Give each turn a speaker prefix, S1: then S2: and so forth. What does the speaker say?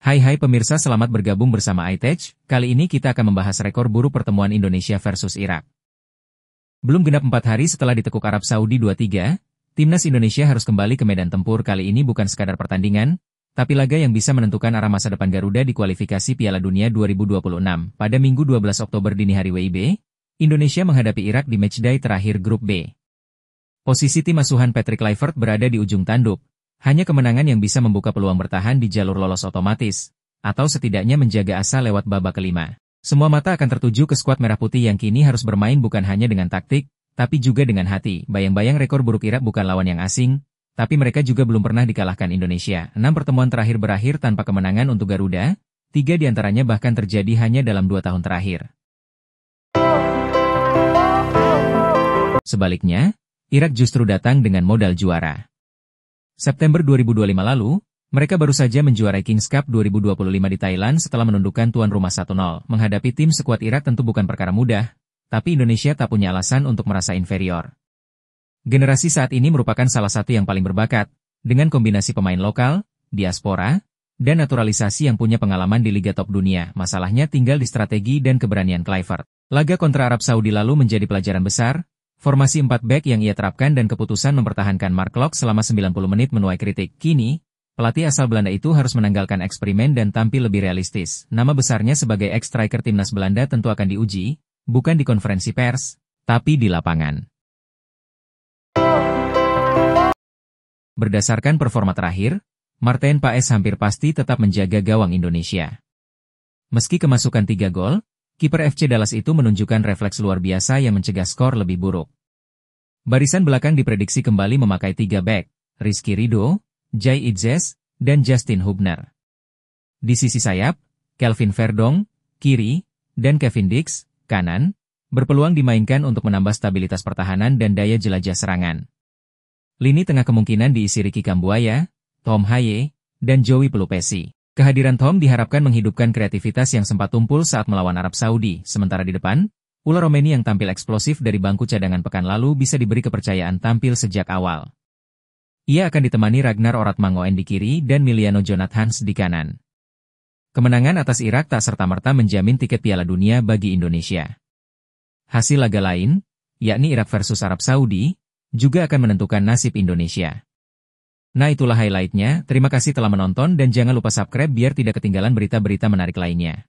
S1: Hai pemirsa, selamat bergabung bersama iTech. Kali ini kita akan membahas rekor buruk pertemuan Indonesia versus Irak. Belum genap 4 hari setelah ditekuk Arab Saudi 2-3, timnas Indonesia harus kembali ke medan tempur. Kali ini bukan sekadar pertandingan, tapi laga yang bisa menentukan arah masa depan Garuda di kualifikasi Piala Dunia 2026. Pada Minggu 12 Oktober dini hari WIB, Indonesia menghadapi Irak di matchday terakhir Grup B. Posisi tim asuhan Patrick Kluivert berada di ujung tanduk. Hanya kemenangan yang bisa membuka peluang bertahan di jalur lolos otomatis, atau setidaknya menjaga asa lewat babak kelima. Semua mata akan tertuju ke skuad merah putih yang kini harus bermain bukan hanya dengan taktik, tapi juga dengan hati. Bayang-bayang rekor buruk Irak bukan lawan yang asing, tapi mereka juga belum pernah dikalahkan Indonesia. 6 pertemuan terakhir berakhir tanpa kemenangan untuk Garuda, 3 diantaranya bahkan terjadi hanya dalam 2 tahun terakhir. Sebaliknya, Irak justru datang dengan modal juara. September 2025 lalu, mereka baru saja menjuarai Kings Cup 2025 di Thailand setelah menundukkan tuan rumah 1-0. Menghadapi tim sekuat Irak tentu bukan perkara mudah, tapi Indonesia tak punya alasan untuk merasa inferior. Generasi saat ini merupakan salah satu yang paling berbakat, dengan kombinasi pemain lokal, diaspora, dan naturalisasi yang punya pengalaman di liga top dunia. Masalahnya tinggal di strategi dan keberanian Kluivert. Laga kontra Arab Saudi lalu menjadi pelajaran besar. Formasi 4 back yang ia terapkan dan keputusan mempertahankan Mark Klok selama 90 menit menuai kritik. Kini, pelatih asal Belanda itu harus menanggalkan eksperimen dan tampil lebih realistis. Nama besarnya sebagai ex-striker timnas Belanda tentu akan diuji, bukan di konferensi pers, tapi di lapangan. Berdasarkan performa terakhir, Martin Paes hampir pasti tetap menjaga gawang Indonesia. Meski kemasukan 3 gol, kiper FC Dallas itu menunjukkan refleks luar biasa yang mencegah skor lebih buruk. Barisan belakang diprediksi kembali memakai 3 back, Rizky Ridho, Jai Idzes, dan Justin Hubner. Di sisi sayap, Kelvin Verdong, kiri, dan Kevin Dix, kanan, berpeluang dimainkan untuk menambah stabilitas pertahanan dan daya jelajah serangan. Lini tengah kemungkinan diisi Ricky Kambuaya, Tom Haye, dan Joey Pelupesi. Kehadiran Tom diharapkan menghidupkan kreativitas yang sempat tumpul saat melawan Arab Saudi, sementara di depan, ular Romeni yang tampil eksplosif dari bangku cadangan pekan lalu bisa diberi kepercayaan tampil sejak awal. Ia akan ditemani Ragnar Oratmangoen di kiri dan Miliano Jonathans di kanan. Kemenangan atas Irak tak serta-merta menjamin tiket Piala Dunia bagi Indonesia. Hasil laga lain, yakni Irak versus Arab Saudi, juga akan menentukan nasib Indonesia. Nah, itulah highlight-nya. Terima kasih telah menonton dan jangan lupa subscribe biar tidak ketinggalan berita-berita menarik lainnya.